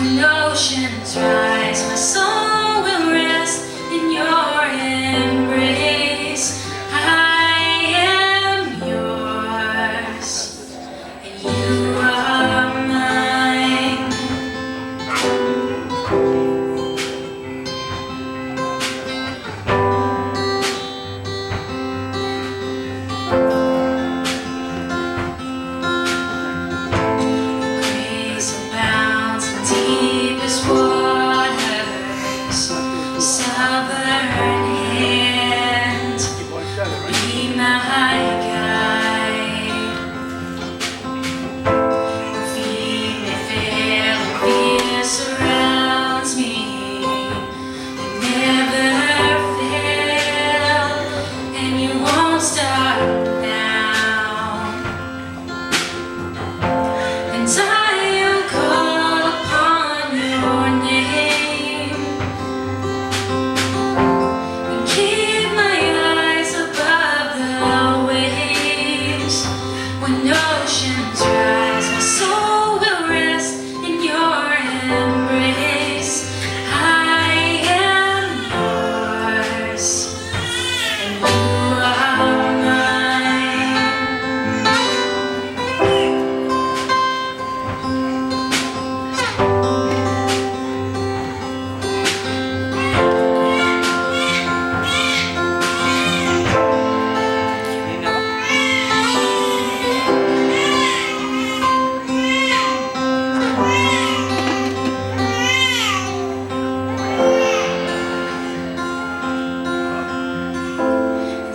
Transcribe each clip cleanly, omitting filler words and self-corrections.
When oceans rise, my soul will rest in your embrace. I am yours, and you are mine. Grace abounds in deepest waters. Sovereign hand, be my guide. Feet may fail and fear surrounds me. You never fail, and you won't start now. And I will call upon your name and keep my eyes above the waves. When oceans rise, my soul will rest in your embrace. I am yours, and you are mine.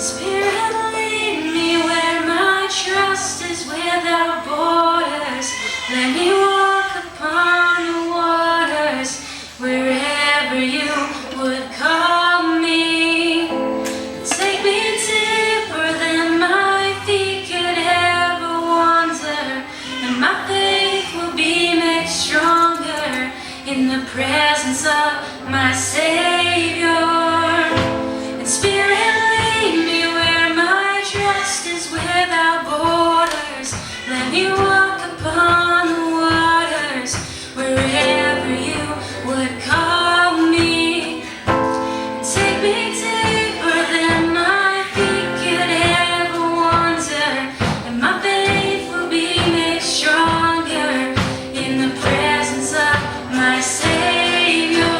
Spirit, lead me where my trust is without borders. Let me walk upon the waters wherever you would call me. Take me deeper than my feet could ever wander, and my faith will be made stronger in the presence of my Savior. And Spirit, lead me where my trust is without borders. Let me walk upon the waters wherever you would call me. And take me deeper than my feet could ever wander, and my faith will be made stronger in the presence of my Savior.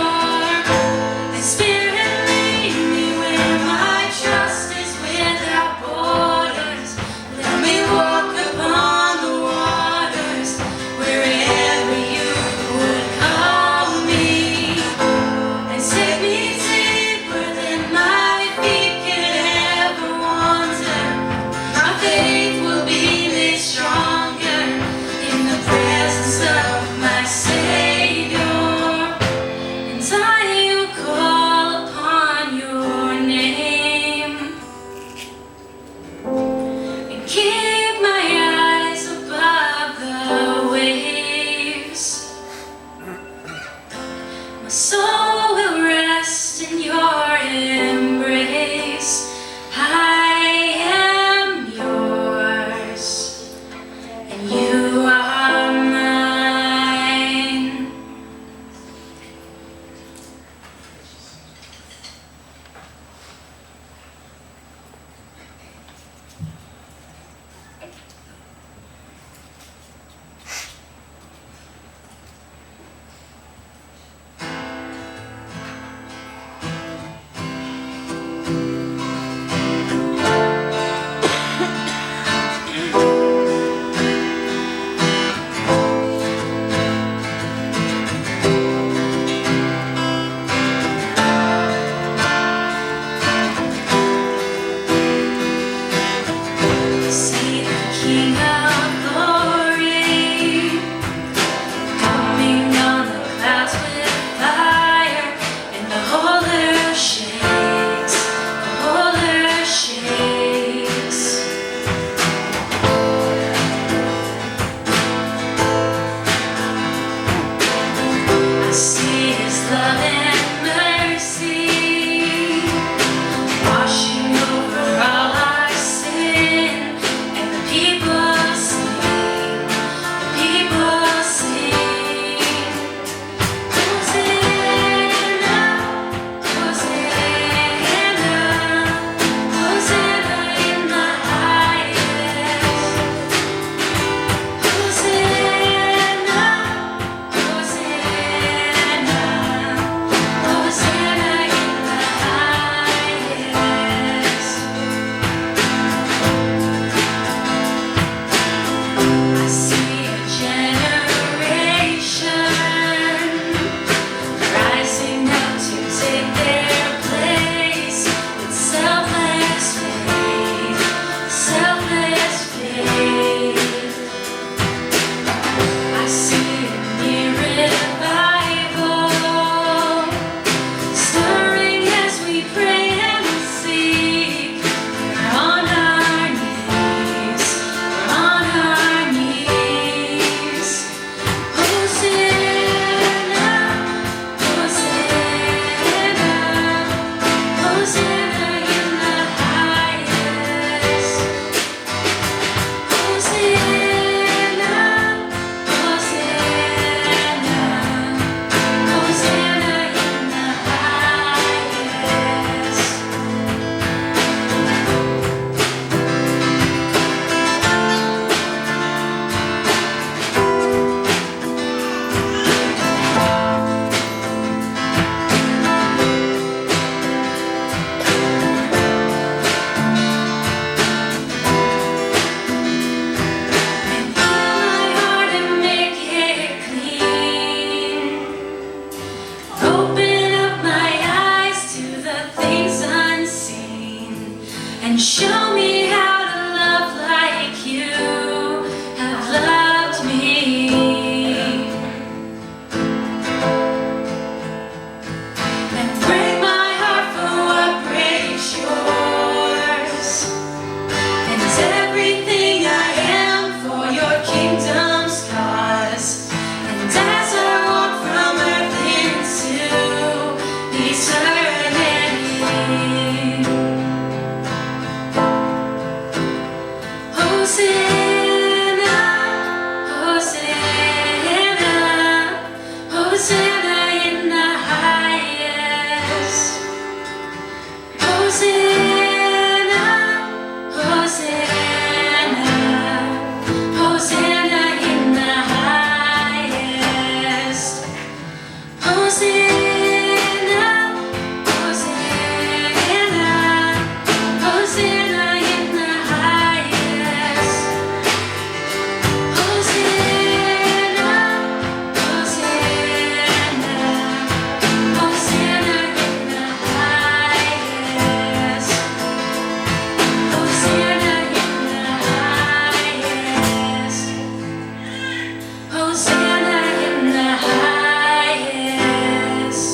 And Spirit, lead me where my trust is without borders. Let me walk upon the waters wherever you would call me. And take me deeper than my feet could ever wander. My faith will be made stronger in the presence of my Savior. And I will call upon your name and keep my eyes above the waves. My soul will rest in your embrace. I am yours, and you are mine. Hosanna in the highest. Hosanna, Hosanna, Hosanna in the highest. Hosanna, Hosanna, Hosanna in the highest. Hosanna, Hosanna, Hosanna in the highest. Hosanna in the highest. Hosanna in the highest.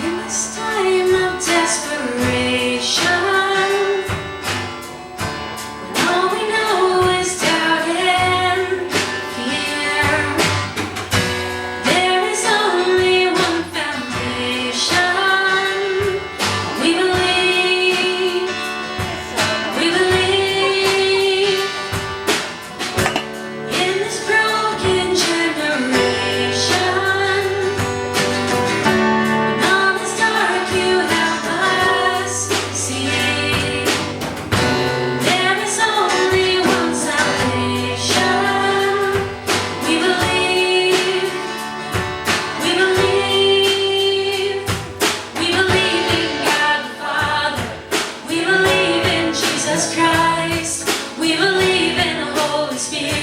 In this time of desperation, when all we know is doubt and fear, there is only one foundation. We believe, we believe. In this broken generation, when all is dark, you help us see. There is only one salvation. We believe, we believe. We believe in God the Father. We believe in Jesus Christ. We believe in the Holy Spirit.